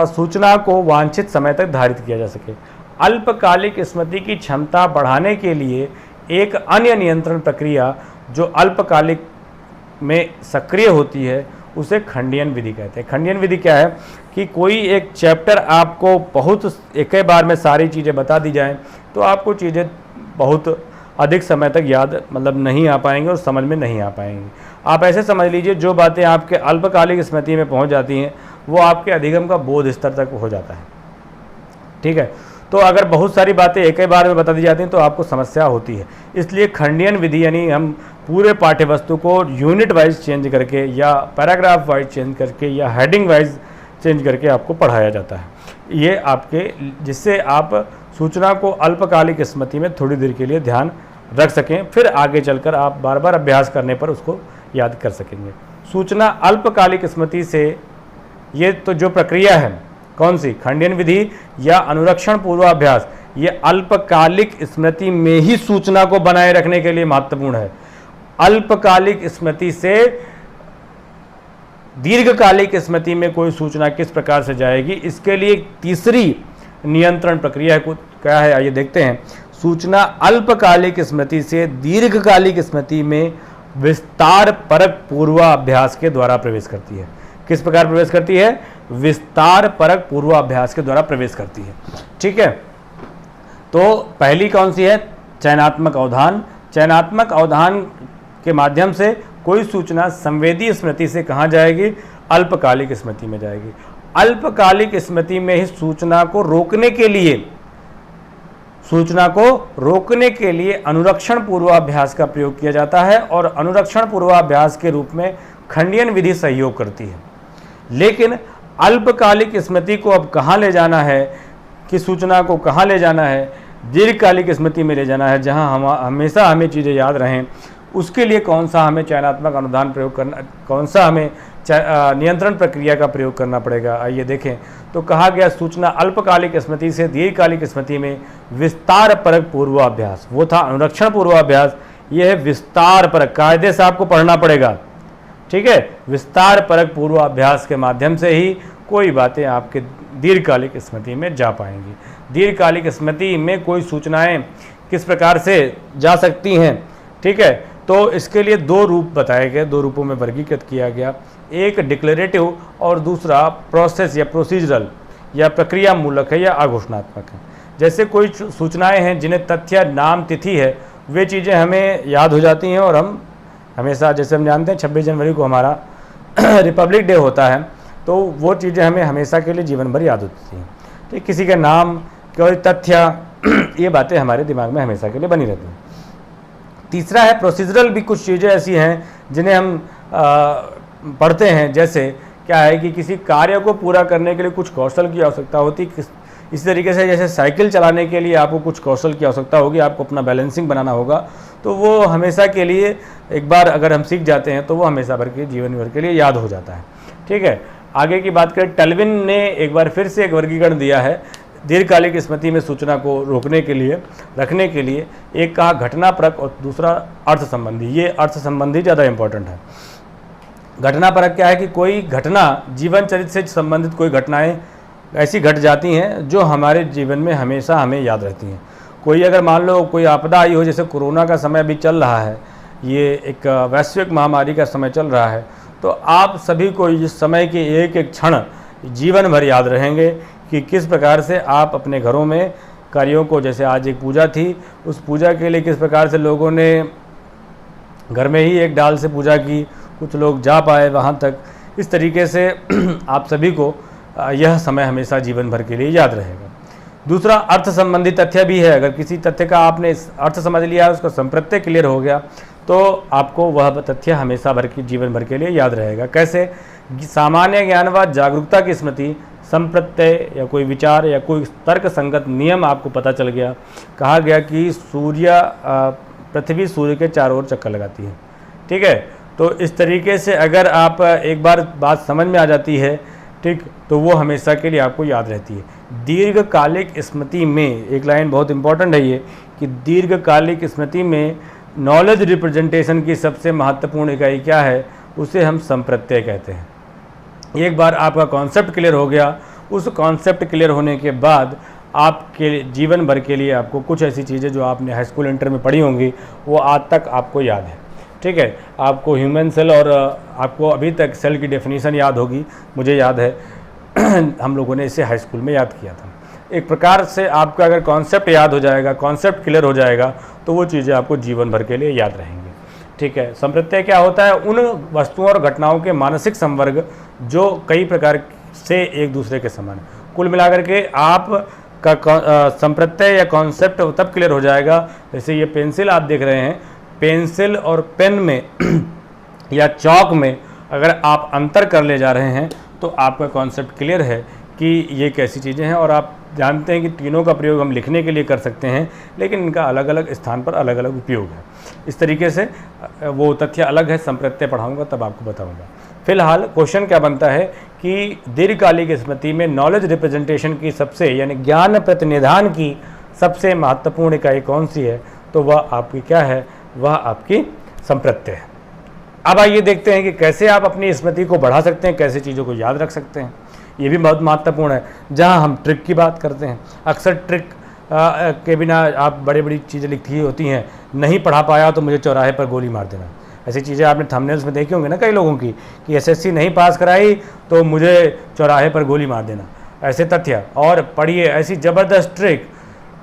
सूचना को वांछित समय तक धारित किया जा सके। अल्पकालिक स्मृति की क्षमता बढ़ाने के लिए एक अन्य नियंत्रण प्रक्रिया जो अल्पकालिक में सक्रिय होती है उसे खंडियन विधि कहते हैं। खंडियन विधि क्या है कि कोई एक चैप्टर आपको बहुत एक ही बार में सारी चीज़ें बता दी जाएं तो आपको चीज़ें बहुत अधिक समय तक याद मतलब नहीं आ पाएंगे और समझ में नहीं आ पाएंगी। आप ऐसे समझ लीजिए जो बातें आपके अल्पकालिक स्मृति में पहुंच जाती हैं वो आपके अधिगम का बोध स्तर तक हो जाता है, ठीक है। तो अगर बहुत सारी बातें एक ही बार में बता दी जाती हैं तो आपको समस्या होती है। इसलिए खंडियन विधि यानी हम पूरे पाठ्य वस्तु को यूनिट वाइज चेंज करके या पैराग्राफ वाइज चेंज करके या हेडिंग वाइज चेंज करके आपको पढ़ाया जाता है। ये आपके जिससे आप सूचना को अल्पकालिक स्मृति में थोड़ी देर के लिए ध्यान रख सकें, फिर आगे चलकर आप बार बार अभ्यास करने पर उसको याद कर सकेंगे। सूचना अल्पकालिक स्मृति से, ये तो जो प्रक्रिया है कौन सी, खंडियन विधि या अनुरक्षण पूर्वाभ्यास, ये अल्पकालिक स्मृति में ही सूचना को बनाए रखने के लिए महत्वपूर्ण है। अल्पकालिक स्मृति से दीर्घकालिक स्मृति में कोई सूचना किस प्रकार से जाएगी, इसके लिए एक तीसरी नियंत्रण प्रक्रिया क्या है, आइए देखते हैं। सूचना अल्पकालिक स्मृति से दीर्घकालिक स्मृति में विस्तार परक पूर्वाभ्यास के द्वारा प्रवेश करती है। किस प्रकार प्रवेश करती है? विस्तार परक पूर्वाभ्यास के द्वारा प्रवेश करती है। ठीक है, तो पहली कौन सी है? चयनात्मक अवधान। चयनात्मक अवधान के माध्यम से कोई सूचना संवेदी स्मृति से कहाँ जाएगी? अल्पकालिक स्मृति में जाएगी। अल्पकालिक स्मृति में ही सूचना को रोकने के लिए अनुरक्षण पूर्वाभ्यास का प्रयोग किया जाता है और अनुरक्षण पूर्वाभ्यास के रूप में खंडियन विधि सहयोग करती है। लेकिन अल्पकालिक स्मृति को अब कहाँ ले जाना है, कि सूचना को कहाँ ले जाना है? दीर्घकालिक स्मृति में ले जाना है, जहाँ हमेशा हमें चीज़ें याद रहें। उसके लिए कौन सा हमें चयनात्मक अनुधान प्रयोग करना, कौन सा हमें नियंत्रण प्रक्रिया का प्रयोग करना पड़ेगा? आइए देखें। तो कहा गया सूचना अल्पकालिक स्मृति से दीर्घकालिक स्मृति में विस्तार परक पूर्वाभ्यास, वो था अनुरक्षण पूर्वाभ्यास, ये है विस्तार परक। कायदे से आपको पढ़ना पड़ेगा, ठीक है। विस्तार परक पूर्वाभ्यास के माध्यम से ही कोई बातें आपके दीर्घकालिक स्मृति में जा पाएंगी। दीर्घकालिक स्मृति में कोई सूचनाएं किस प्रकार से जा सकती हैं, ठीक है। तो इसके लिए दो रूप बताए गए, दो रूपों में वर्गीकृत किया गया। एक डिक्लेरेटिव और दूसरा प्रोसेस या प्रोसीजरल या प्रक्रिया मूलक है या आघोषणात्मक है। जैसे कोई सूचनाएं हैं जिन्हें तथ्य, नाम, तिथि है, वे चीज़ें हमें याद हो जाती हैं और हम हमेशा, जैसे हम जानते हैं 26 जनवरी को हमारा रिपब्लिक डे होता है, तो वो चीज़ें हमें हमेशा के लिए जीवन भर याद होती हैं। ठीक, किसी का नाम, कोई तथ्य, ये बातें हमारे दिमाग में हमेशा के लिए बनी रहती हैं। तीसरा है प्रोसीजरल, भी कुछ चीज़ें ऐसी हैं जिन्हें हम पढ़ते हैं। जैसे क्या है कि किसी कार्य को पूरा करने के लिए कुछ कौशल की आवश्यकता होती है। इस तरीके से जैसे साइकिल चलाने के लिए आपको कुछ कौशल की आवश्यकता होगी, आपको अपना बैलेंसिंग बनाना होगा, तो वो हमेशा के लिए एक बार अगर हम सीख जाते हैं तो वो हमेशा भर के जीवन भर के लिए याद हो जाता है। ठीक है, आगे की बात करें, टल्विन ने एक बार फिर से एक वर्गीकरण दिया है दीर्घकालिक स्मृति में सूचना को रोकने के लिए, रखने के लिए। एक कहा घटनापरक और दूसरा अर्थ संबंधी। ये अर्थ संबंधी ज़्यादा इंपॉर्टेंट है। घटनापरक क्या है कि कोई घटना, जीवन चरित्र से संबंधित कोई घटनाएं ऐसी घट जाती हैं जो हमारे जीवन में हमेशा हमें याद रहती हैं। कोई अगर मान लो कोई आपदा आई हो, जैसे कोरोना का समय अभी चल रहा है, ये एक वैश्विक महामारी का समय चल रहा है, तो आप सभी को इस समय के एक एक क्षण जीवन भर याद रहेंगे कि किस प्रकार से आप अपने घरों में कार्यों को, जैसे आज एक पूजा थी, उस पूजा के लिए किस प्रकार से लोगों ने घर में ही एक डाल से पूजा की, कुछ लोग जा पाए वहाँ तक। इस तरीके से आप सभी को यह समय हमेशा जीवन भर के लिए याद रहेगा। दूसरा अर्थ संबंधी तथ्य भी है। अगर किसी तथ्य का आपने अर्थ समझ लिया, उसका संप्रत्यय क्लियर हो गया, तो आपको वह तथ्य हमेशा भर की जीवन भर के लिए याद रहेगा। कैसे? सामान्य ज्ञान व जागरूकता की स्मृति, संप्रत्यय या कोई विचार या कोई तर्क संगत नियम आपको पता चल गया। कहा गया कि पृथ्वी सूर्य के चारों ओर चक्कर लगाती है। ठीक है, तो इस तरीके से अगर आप एक बार बात समझ में आ जाती है, ठीक, तो वो हमेशा के लिए आपको याद रहती है। दीर्घकालिक स्मृति में एक लाइन बहुत इंपॉर्टेंट है ये, कि दीर्घकालिक स्मृति में नॉलेज रिप्रेजेंटेशन की सबसे महत्वपूर्ण इकाई क्या है? उसे हम संप्रत्यय कहते हैं। एक बार आपका कॉन्सेप्ट क्लियर हो गया, उस कॉन्सेप्ट क्लियर होने के बाद आपके जीवन भर के लिए आपको कुछ ऐसी चीज़ें जो आपने हाई स्कूल इंटर में पढ़ी होंगी, वो आज तक आपको याद है। ठीक है, आपको ह्यूमन सेल और आपको अभी तक सेल की डेफिनेशन याद होगी, मुझे याद है हम लोगों ने इसे हाई स्कूल में याद किया था। एक प्रकार से आपका अगर कॉन्सेप्ट याद हो जाएगा, कॉन्सेप्ट क्लियर हो जाएगा, तो वो चीज़ें आपको जीवन भर के लिए याद रहेंगी। ठीक है, संप्रत्यय क्या होता है? उन वस्तुओं और घटनाओं के मानसिक संवर्ग जो कई प्रकार से एक दूसरे के समान है। कुल मिलाकर के आप का संप्रत्यय या कॉन्सेप्ट तब क्लियर हो जाएगा, जैसे ये पेंसिल आप देख रहे हैं, पेंसिल और पेन में या चौक में अगर आप अंतर कर ले जा रहे हैं तो आपका कॉन्सेप्ट क्लियर है कि ये कैसी चीज़ें हैं, और आप जानते हैं कि तीनों का प्रयोग हम लिखने के लिए कर सकते हैं, लेकिन इनका अलग अलग स्थान पर अलग अलग उपयोग है। इस तरीके से वो तथ्य अलग है, संप्रत्यय पढ़ाऊंगा तब आपको बताऊंगा। फिलहाल क्वेश्चन क्या बनता है कि दीर्घकालिक स्मृति में नॉलेज रिप्रेजेंटेशन की सबसे, यानी ज्ञान प्रतिनिधान की सबसे महत्वपूर्ण इकाई कौन सी है, तो वह आपकी क्या है, वह आपकी संप्रत्यय है। अब आइए देखते हैं कि कैसे आप अपनी स्मृति को बढ़ा सकते हैं, कैसे चीज़ों को याद रख सकते हैं। ये भी बहुत महत्वपूर्ण है। जहाँ हम ट्रिक की बात करते हैं, अक्सर ट्रिक के बिना आप बड़ी बड़ी चीज़ें लिखी होती हैं, नहीं पढ़ा पाया तो मुझे चौराहे पर गोली मार देना, ऐसी चीज़ें आपने थंबनेल्स में देखी होंगी ना कई लोगों की, कि एसएससी नहीं पास कराई तो मुझे चौराहे पर गोली मार देना, ऐसे तथ्य। और पढ़िए ऐसी ज़बरदस्त ट्रिक,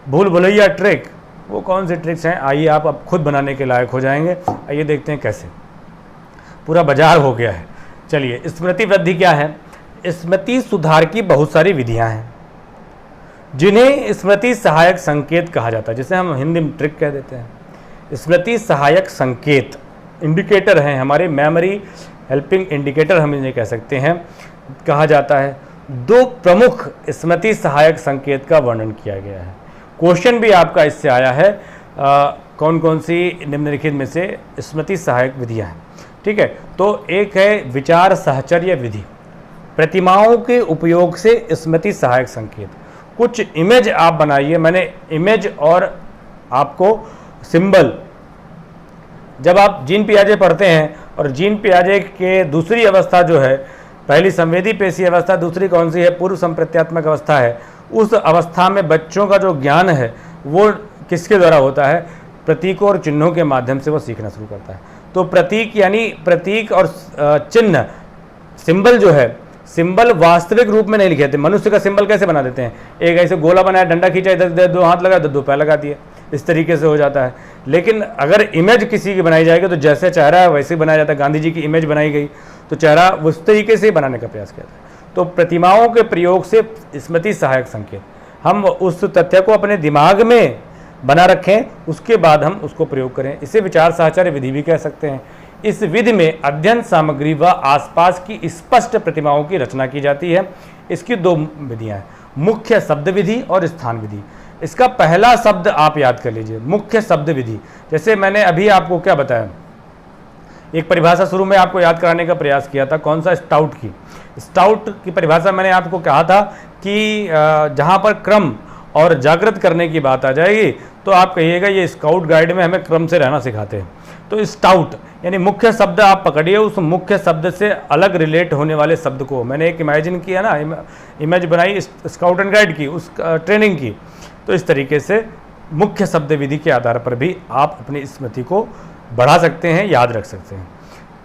भूल भुलैया ट्रिक, वो कौन सी ट्रिक्स हैं, आइए आप अब खुद बनाने के लायक हो जाएंगे। आइए देखते हैं कैसे। पूरा बाजार हो गया है। चलिए, स्मृति वृद्धि क्या है? स्मृति सुधार की बहुत सारी विधियां हैं जिन्हें स्मृति सहायक संकेत कहा जाता है, जिसे हम हिंदी में ट्रिक कह देते हैं। स्मृति सहायक संकेत इंडिकेटर हैं, हमारे मेमोरी हेल्पिंग इंडिकेटर हम इन्हें कह सकते हैं, कहा जाता है। दो प्रमुख स्मृति सहायक संकेत का वर्णन किया गया है। क्वेश्चन भी आपका इससे आया है, कौन कौन सी निम्नलिखित में से स्मृति सहायक विधियां हैं। ठीक है, तो एक है विचार साहचर्य विधि, प्रतिमाओं के उपयोग से स्मृति सहायक संकेत। कुछ इमेज आप बनाइए, मैंने इमेज और आपको सिंबल, जब आप जीन पियाजे पढ़ते हैं और जीन पियाजे के दूसरी अवस्था जो है, पहली संवेदी पेशी अवस्था, दूसरी कौन सी है, पूर्व संप्रत्यात्मक अवस्था है, उस अवस्था में बच्चों का जो ज्ञान है वो किसके द्वारा होता है, प्रतीकों और चिन्हों के माध्यम से वो सीखना शुरू करता है। तो प्रतीक यानी प्रतीक और चिन्ह, सिंबल जो है, सिंबल वास्तविक रूप में नहीं लिखे थे। मनुष्य का सिंबल कैसे बना देते हैं, एक ऐसे गोला बनाया, डंडा खींचा, इधर दो हाथ लगा, दो पैर लगा दिए, इस तरीके से हो जाता है। लेकिन अगर इमेज किसी की बनाई जाएगी तो जैसे चेहरा है वैसे ही बनाया जाता है। गांधी जी की इमेज बनाई गई तो चेहरा उस तरीके से बनाने का प्रयास किया था। तो प्रतिमाओं के प्रयोग से स्मृति सहायक संकेत, हम उस तथ्य को अपने दिमाग में बना रखें, उसके बाद हम उसको प्रयोग करें। इसे विचार साहचर्य विधि भी कह सकते हैं। इस विधि में अध्ययन सामग्री व आसपास की स्पष्ट प्रतिमाओं की रचना की जाती है। इसकी दो विधियां हैं, मुख्य शब्द विधि और स्थान विधि। इसका पहला शब्द आप याद कर लीजिए, मुख्य शब्द विधि। जैसे मैंने अभी आपको क्या बताया, एक परिभाषा शुरू में आपको याद कराने का प्रयास किया था, कौन सा, स्टाउट की। स्टाउट की परिभाषा मैंने आपको कहा था कि जहाँ पर क्रम और जागृत करने की बात आ जाएगी तो आप कहिएगा ये स्काउट गाइड में हमें क्रम से रहना सिखाते हैं। तो स्टाउट यानी मुख्य शब्द आप पकड़िए, उस मुख्य शब्द से अलग रिलेट होने वाले शब्द को, मैंने एक इमेजिन किया ना, इमेज बनाई स्काउट एंड गाइड की, उस ट्रेनिंग की। तो इस तरीके से मुख्य शब्द विधि के आधार पर भी आप अपनी स्मृति को बढ़ा सकते हैं, याद रख सकते हैं।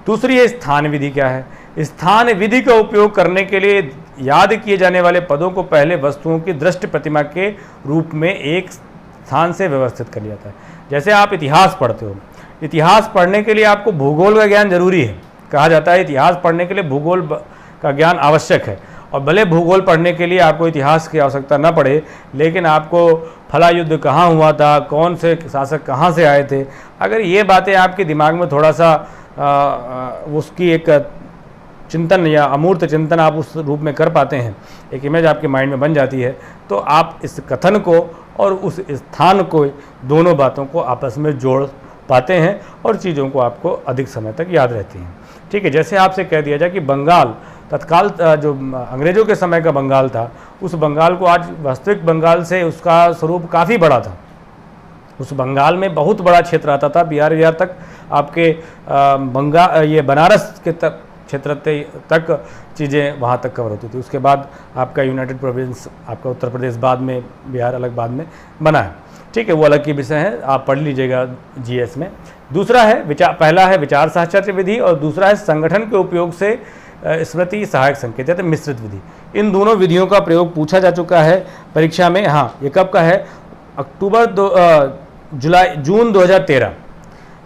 दूसरी है स्थान विधि। क्या है? स्थान विधि का उपयोग करने के लिए याद किए जाने वाले पदों को पहले वस्तुओं की दृष्ट प्रतिमा के रूप में एक स्थान से व्यवस्थित कर लिया जाता है। जैसे आप इतिहास पढ़ते हो, इतिहास पढ़ने के लिए आपको भूगोल का ज्ञान जरूरी है। कहा जाता है इतिहास पढ़ने के लिए भूगोल का ज्ञान आवश्यक है, और भले भूगोल पढ़ने के लिए आपको इतिहास की आवश्यकता न पड़े, लेकिन आपको फला युद्ध कहाँ हुआ था, कौन से शासक कहाँ से आए थे, अगर ये बातें आपके दिमाग में थोड़ा सा उसकी एक चिंतन या अमूर्त चिंतन आप उस रूप में कर पाते हैं, एक इमेज आपके माइंड में बन जाती है, तो आप इस कथन को और उस स्थान को, दोनों बातों को आपस में जोड़ पाते हैं और चीज़ों को आपको अधिक समय तक याद रहती हैं। ठीक है, जैसे आपसे कह दिया जाए कि बंगाल तत्काल जो अंग्रेज़ों के समय का बंगाल था, उस बंगाल को आज वास्तविक बंगाल से उसका स्वरूप काफ़ी बड़ा था। उस बंगाल में बहुत बड़ा क्षेत्र आता था, बिहार तक आपके ये बनारस के क्षेत्र तक चीज़ें वहाँ तक कवर होती थी। उसके बाद आपका यूनाइटेड प्रोविंस, आपका उत्तर प्रदेश बाद में, बिहार अलग बाद में बना है। ठीक है, वो अलग की विषय है, आप पढ़ लीजिएगा जीएस में। दूसरा है पहला है विचार साहचर्य विधि और दूसरा है संगठन के उपयोग से स्मृति सहायक संकेत या मिश्रित विधि। इन दोनों विधियों का प्रयोग पूछा जा चुका है परीक्षा में। हाँ, ये कब का है? जून 2013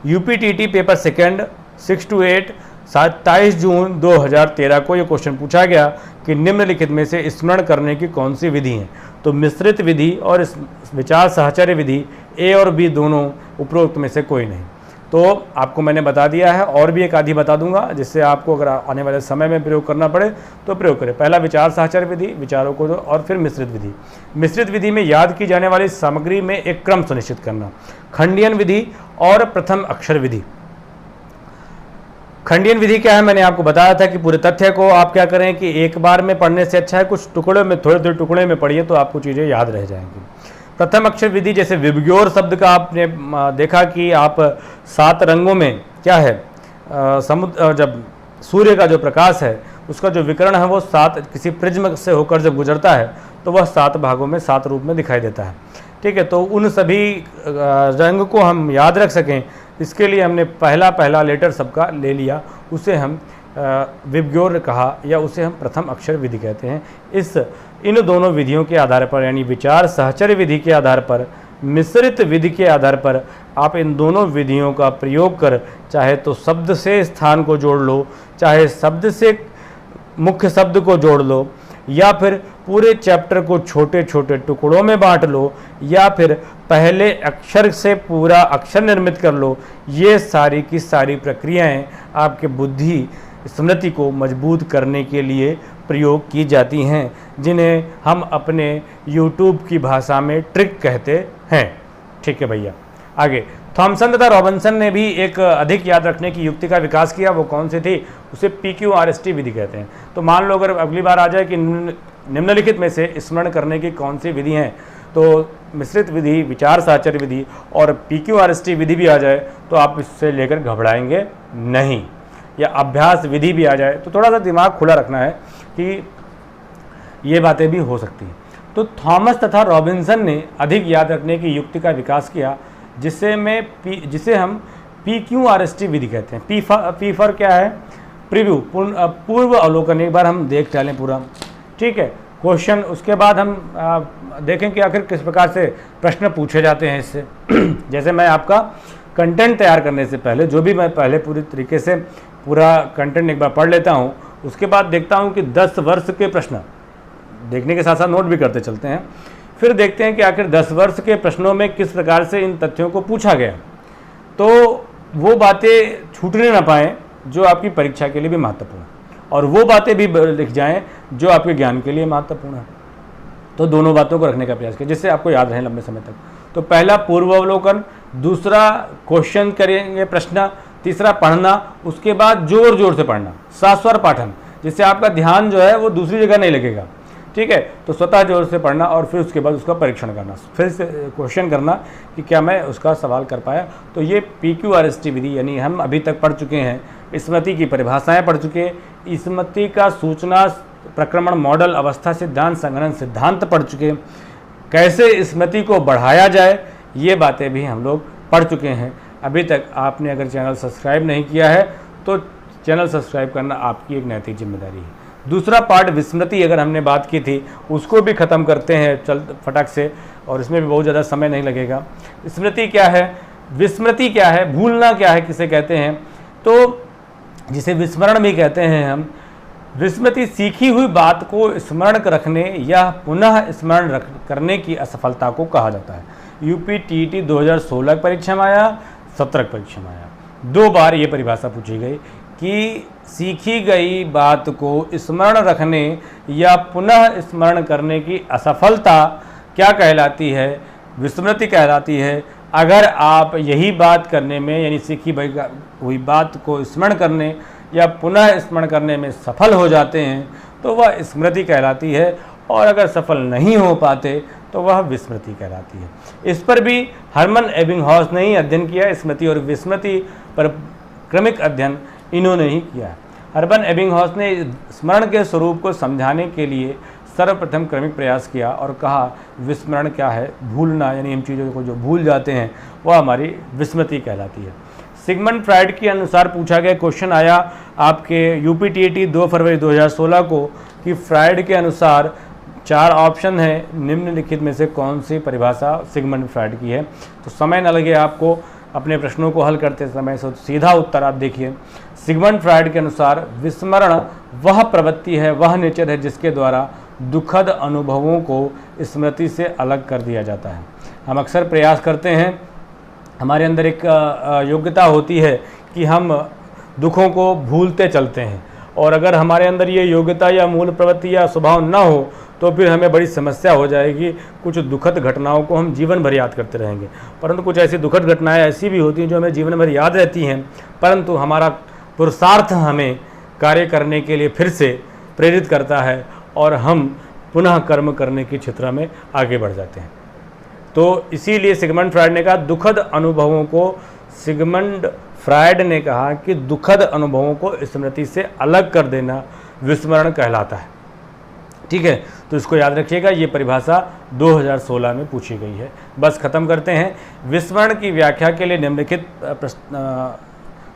यूपीटीटी पेपर सेकंड 6 to 8 27 जून 2013 को ये क्वेश्चन पूछा गया कि निम्नलिखित में से स्मरण करने की कौन सी विधि है? तो मिश्रित विधि और विचार साहचर्य विधि, ए और बी दोनों, उपरोक्त में से कोई नहीं। तो आपको मैंने बता दिया है, और भी एक आधी बता दूंगा जिससे आपको अगर आने वाले समय में प्रयोग करना पड़े तो प्रयोग करें। पहला विचार साहचर्य विधि, विचारों को, और फिर मिश्रित विधि। मिश्रित विधि में याद की जाने वाली सामग्री में एक क्रम सुनिश्चित करना। खंडियन विधि और प्रथम अक्षर विधि। खंडियन विधि क्या है? मैंने आपको बताया था कि पूरे तथ्य को आप क्या करें कि एक बार में पढ़ने से अच्छा है कुछ टुकड़ों में, थोड़े थोड़े टुकड़े में पढ़िए तो आपको चीज़ें याद रह जाएंगी। प्रथम अक्षर विधि, जैसे विबग्योर शब्द का आपने देखा कि आप 7 रंगों में क्या है, समुद्र, जब सूर्य का जो प्रकाश है उसका जो विकर्ण है वो 7 किसी प्रिज्म से होकर जब गुजरता है तो वह 7 भागों में 7 रूप में दिखाई देता है। ठीक है, तो उन सभी रंग को हम याद रख सकें इसके लिए हमने पहला लेटर सबका ले लिया, उसे हम विबग्योर कहा या उसे हम प्रथम अक्षर विधि कहते हैं। इन दोनों विधियों के आधार पर, यानी विचार सहचर्य विधि के आधार पर, मिश्रित विधि के आधार पर आप इन दोनों विधियों का प्रयोग कर चाहे तो शब्द से स्थान को जोड़ लो, चाहे शब्द से मुख्य शब्द को जोड़ लो, या फिर पूरे चैप्टर को छोटे छोटे टुकड़ों में बांट लो, या फिर पहले अक्षर से पूरा अक्षर निर्मित कर लो। ये सारी की सारी प्रक्रियाएं आपके बुद्धि स्मृति को मजबूत करने के लिए प्रयोग की जाती हैं, जिन्हें हम अपने YouTube की भाषा में ट्रिक कहते हैं। ठीक है भैया, आगे थॉमसन तथा रॉबिन्सन ने भी एक अधिक याद रखने की युक्ति का विकास किया। वो कौन सी थी? उसे PQRST विधि कहते हैं। तो मान लो अगर अगली बार आ जाए कि निम्नलिखित में से स्मरण करने की कौन सी विधि हैं, तो मिश्रित विधि, विचार साहचर्य विधि और PQRST विधि भी आ जाए तो आप इससे लेकर घबराएंगे नहीं, या अभ्यास विधि भी आ जाए तो थोड़ा सा दिमाग खुला रखना है कि ये बातें भी हो सकती हैं। तो थॉमस तथा रॉबिन्सन ने अधिक याद रखने की युक्ति का विकास किया, जिसे हम PQRST विधि कहते हैं। P फॉर क्या है? प्रीव्यू, पूर्व अवलोकन। एक बार हम देख डालें पूरा, ठीक है, क्वेश्चन, उसके बाद हम देखें कि आखिर किस प्रकार से प्रश्न पूछे जाते हैं इससे। जैसे मैं आपका कंटेंट तैयार करने से पहले, जो भी मैं पहले पूरी तरीके से पूरा कंटेंट एक बार पढ़ लेता हूँ, उसके बाद देखता हूँ कि 10 वर्ष के प्रश्न, देखने के साथ साथ नोट भी करते चलते हैं, फिर देखते हैं कि आखिर 10 वर्ष के प्रश्नों में किस प्रकार से इन तथ्यों को पूछा गया, तो वो बातें छूटने ना पाएँ जो आपकी परीक्षा के लिए भी महत्वपूर्ण है, और वो बातें भी लिख जाएं जो आपके ज्ञान के लिए महत्वपूर्ण है। तो दोनों बातों को रखने का प्रयास करें जिससे आपको याद रहे लंबे समय तक। तो पहला पूर्व अवलोकन, दूसरा क्वेश्चन करेंगे, प्रश्न, तीसरा पढ़ना, उसके बाद जोर जोर से पढ़ना, सास्वर पाठन, जिससे आपका ध्यान जो है वो दूसरी जगह नहीं लगेगा। ठीक है, तो स्वतः जोर से पढ़ना और फिर उसके बाद उसका परीक्षण करना, फिर से क्वेश्चन करना कि क्या मैं उसका सवाल कर पाया। तो ये PQRST विधि, यानी हम अभी तक पढ़ चुके हैं, स्मृति की परिभाषाएं पढ़ चुके, स्मृति का सूचना प्रक्रमण मॉडल, अवस्था सिद्धांत, संग्रहण सिद्धांत पढ़ चुके, कैसे स्मृति को बढ़ाया जाए ये बातें भी हम लोग पढ़ चुके हैं। अभी तक आपने अगर चैनल सब्सक्राइब नहीं किया है तो चैनल सब्सक्राइब करना आपकी एक नैतिक जिम्मेदारी है। दूसरा पार्ट विस्मृति अगर हमने बात की थी उसको भी ख़त्म करते हैं चल फटाक से, और इसमें भी बहुत ज़्यादा समय नहीं लगेगा। स्मृति क्या है, विस्मृति क्या है, भूलना क्या है, किसे कहते हैं, तो जिसे विस्मरण भी कहते हैं हम। विस्मृति सीखी हुई बात को स्मरण रखने या पुनः स्मरण करने की असफलता को कहा जाता है। UPTET 2016 परीक्षा में आया, 17 परीक्षा में आया, 2 बार ये परिभाषा पूछी गई कि सीखी गई बात को स्मरण रखने या पुनः स्मरण करने की असफलता क्या कहलाती है? विस्मृति कहलाती है। अगर आप यही बात करने में, यानी सीखी हुई बात को स्मरण करने या पुनः स्मरण करने में सफल हो जाते हैं तो वह स्मृति कहलाती है, और अगर सफल नहीं हो पाते तो वह विस्मृति कहलाती है। इस पर भी हरमन एबिंगहॉस ने ही अध्ययन किया, स्मृति और विस्मृति पर क्रमिक अध्ययन इन्होंने ही किया है। हरमन एबिंगहॉस ने स्मरण के स्वरूप को समझाने के लिए सर्वप्रथम क्रमिक प्रयास किया और कहा विस्मरण क्या है, भूलना, यानी इन चीज़ों को जो भूल जाते हैं वह हमारी विस्मृति कहलाती है। सिगमंड फ्राइड के अनुसार पूछा गया क्वेश्चन आया आपके UPTET 2 फरवरी 2016 को कि फ्राइड के अनुसार 4 ऑप्शन है, निम्नलिखित में से कौन सी परिभाषा सिगमंड फ्राइड की है। तो समय न लगे आपको अपने प्रश्नों को हल करते समय, तो सीधा उत्तर आप देखिए। सिगमंड फ्राइड के अनुसार विस्मरण वह प्रवृत्ति है, वह नेचर है जिसके द्वारा दुखद अनुभवों को स्मृति से अलग कर दिया जाता है। हम अक्सर प्रयास करते हैं, हमारे अंदर एक योग्यता होती है कि हम दुखों को भूलते चलते हैं, और अगर हमारे अंदर ये योग्यता या मूल प्रवृत्ति या स्वभाव ना हो तो फिर हमें बड़ी समस्या हो जाएगी। कुछ दुखद घटनाओं को हम जीवन भर याद करते रहेंगे, परंतु कुछ ऐसी दुखद घटनाएं ऐसी भी होती हैं जो हमें जीवन भर याद रहती हैं, परंतु हमारा पुरुषार्थ हमें कार्य करने के लिए फिर से प्रेरित करता है और हम पुनः कर्म करने की क्षेत्र में आगे बढ़ जाते हैं। तो इसीलिए सिगमंड फ्रायड ने कहा दुखद अनुभवों को, सिगमंड फ्रायड ने कहा कि दुखद अनुभवों को स्मृति से अलग कर देना विस्मरण कहलाता है। ठीक है, तो इसको याद रखिएगा, ये परिभाषा 2016 में पूछी गई है। बस खत्म करते हैं। विस्मरण की व्याख्या के लिए निम्नलिखित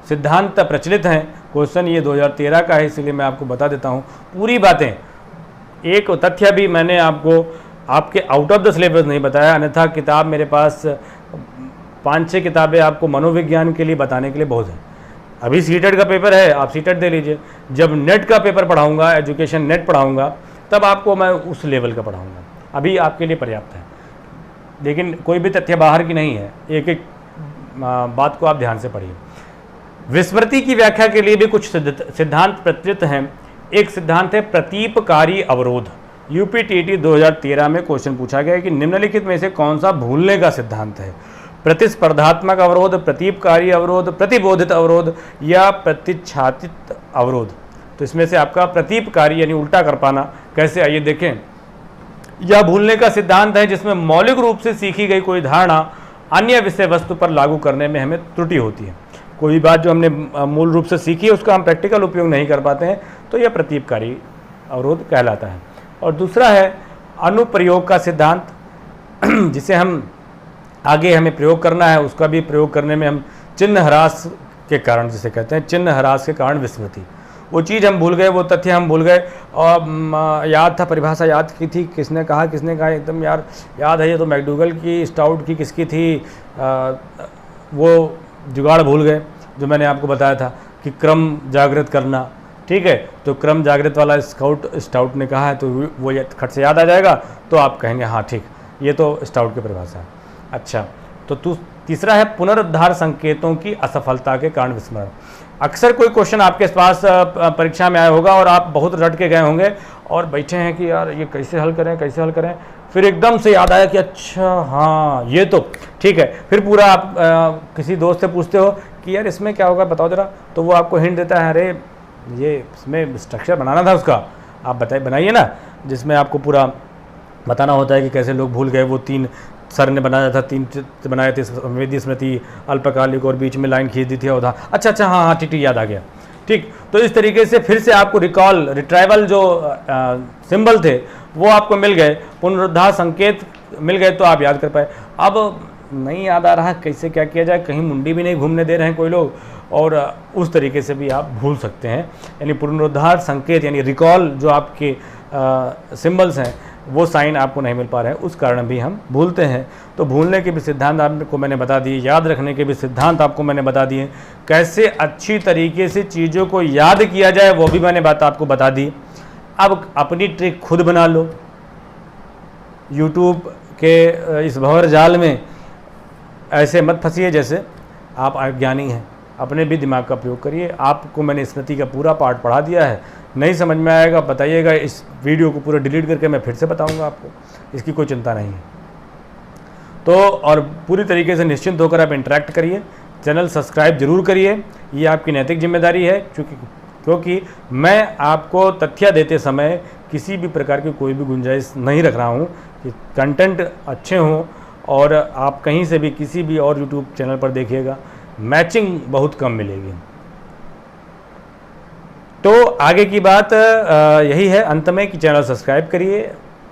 सिद्धांत प्रचलित हैं। क्वेश्चन ये 2013 का है, इसलिए मैं आपको बता देता हूँ पूरी बातें। एक तथ्य भी मैंने आपको आपके आउट ऑफ द सिलेबस नहीं बताया, अन्यथा किताब मेरे पास 5-6 किताबें आपको मनोविज्ञान के लिए बताने के लिए बहुत है। अभी सीटेट का पेपर है, आप सीटेट दे लीजिए। जब नेट का पेपर पढ़ाऊँगा, एजुकेशन नेट पढ़ाऊँगा, तब आपको मैं उस लेवल का पढ़ाऊँगा। अभी आपके लिए पर्याप्त है, लेकिन कोई भी तथ्य बाहर की नहीं है, एक एक बात को आप ध्यान से पढ़िए। विस्मृति की व्याख्या के लिए भी कुछ सिद्धांत प्रचलित हैं। एक सिद्धांत है प्रतीपकारी अवरोध। यूपीटीटी 2013 में क्वेश्चन पूछा गया कि निम्नलिखित में से कौन सा भूलने का सिद्धांत है? प्रतिस्पर्धात्मक अवरोध, प्रतीपकारी अवरोध, प्रतिबोधित अवरोध या प्रतिच्छादित अवरोध। तो इसमें से आपका प्रतीपकारी यानी उल्टा कर पाना कैसे, आइए देखें। यह भूलने का सिद्धांत है जिसमें मौलिक रूप से सीखी गई कोई धारणा अन्य विषय वस्तु पर लागू करने में हमें त्रुटि होती है। कोई बात जो हमने मूल रूप से सीखी है उसका हम प्रैक्टिकल उपयोग नहीं कर पाते हैं, तो यह प्रतीपकारी अवरोध कहलाता है। और दूसरा है अनुप्रयोग का सिद्धांत, जिसे हम आगे हमें प्रयोग करना है, उसका भी प्रयोग करने में हम चिन्ह ह्रास के कारण, जिसे कहते हैं चिन्ह ह्रास के कारण विस्मृति, वो चीज़ हम भूल गए, वो तथ्य हम भूल गए। और याद था, परिभाषा याद की थी, किसने कहा एकदम यार याद है, ये तो मैकडूगल की, स्टाउट की, किसकी थी, वो जुगाड़ भूल गए जो मैंने आपको बताया था कि क्रम जागृत करना। ठीक है, तो क्रम जागृत वाला स्टाउट ने कहा है, तो वो खट से याद आ जाएगा, तो आप कहेंगे हाँ ठीक, ये तो स्टाउट की परिभाषा है। अच्छा, तो तीसरा है पुनरुद्धार संकेतों की असफलता के कारण विस्मरण। अक्सर कोई क्वेश्चन आपके पास परीक्षा में आया होगा और आप बहुत रट के गए होंगे और बैठे हैं कि यार ये कैसे हल करें, फिर एकदम से याद आया कि अच्छा हाँ ये तो ठीक है। फिर पूरा आप किसी दोस्त से पूछते हो कि यार इसमें क्या होगा बताओ ज़रा, तो वो आपको हिंट देता है, अरे ये इसमें स्ट्रक्चर बनाना था उसका, आप बनाइए ना, जिसमें आपको पूरा बताना होता है कि कैसे लोग भूल गए। वो 3 सर ने बनाया था, 3 चित्र बनाए थे, संवेदी स्मृति, अल्पकालिक और बीच में लाइन खींच दी थी अवधा। अच्छा हाँ ठीक याद आ गया। ठीक, तो इस तरीके से फिर से आपको रिट्राइवल जो सिंबल थे वो आपको मिल गए, पुनरुद्धार संकेत मिल गए, तो आप याद कर पाए। अब नहीं याद आ रहा कैसे क्या किया जाए, कहीं मुंडी भी नहीं घूमने दे रहे हैं कोई लोग, और उस तरीके से भी आप भूल सकते हैं। यानी पुनरुद्धार संकेत यानी रिकॉल जो आपके सिंबल्स हैं वो साइन आपको नहीं मिल पा रहे हैं, उस कारण भी हम भूलते हैं। तो भूलने के भी सिद्धांत आपको मैंने बता दिए, याद रखने के भी सिद्धांत आपको मैंने बता दिए, कैसे अच्छी तरीके से चीज़ों को याद किया जाए वो भी मैंने बात आपको बता दी। अब अपनी ट्रिक खुद बना लो। यूट्यूब के इस भंवर जाल में ऐसे मत फंसिए जैसे आप अज्ञानी हैं, अपने भी दिमाग का प्रयोग करिए। आपको मैंने स्मृति का पूरा पार्ट पढ़ा दिया है, नहीं समझ में आएगा बताइएगा, इस वीडियो को पूरा डिलीट करके मैं फिर से बताऊंगा आपको, इसकी कोई चिंता नहीं है। तो और पूरी तरीके से निश्चिंत होकर आप इंटरेक्ट करिए, चैनल सब्सक्राइब जरूर करिए, ये आपकी नैतिक जिम्मेदारी है, क्योंकि मैं आपको तथ्य देते समय किसी भी प्रकार की कोई भी गुंजाइश नहीं रख रहा हूँ कि कंटेंट अच्छे हों, और आप कहीं से भी किसी भी और यूट्यूब चैनल पर देखिएगा मैचिंग बहुत कम मिलेगी। तो आगे की बात यही है अंत में कि चैनल सब्सक्राइब करिए,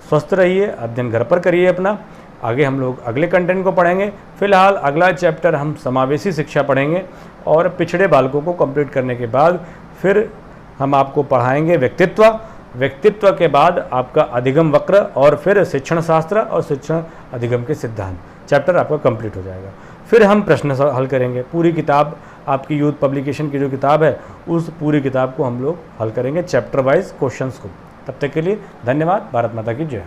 स्वस्थ रहिए, अध्ययन घर पर करिए अपना। आगे हम लोग अगले कंटेंट को पढ़ेंगे। फिलहाल अगला चैप्टर हम समावेशी शिक्षा पढ़ेंगे, और पिछड़े बालकों को कंप्लीट करने के बाद फिर हम आपको पढ़ाएंगे व्यक्तित्व के बाद आपका अधिगम वक्र, और फिर शिक्षण शास्त्र और शिक्षण अधिगम के सिद्धांत चैप्टर आपका कंप्लीट हो जाएगा। फिर हम प्रश्न हल करेंगे। पूरी किताब आपकी यूथ पब्लिकेशन की जो किताब है उस पूरी किताब को हम लोग हल करेंगे चैप्टर वाइज क्वेश्चंस को। तब तक के लिए धन्यवाद। भारत माता की जय।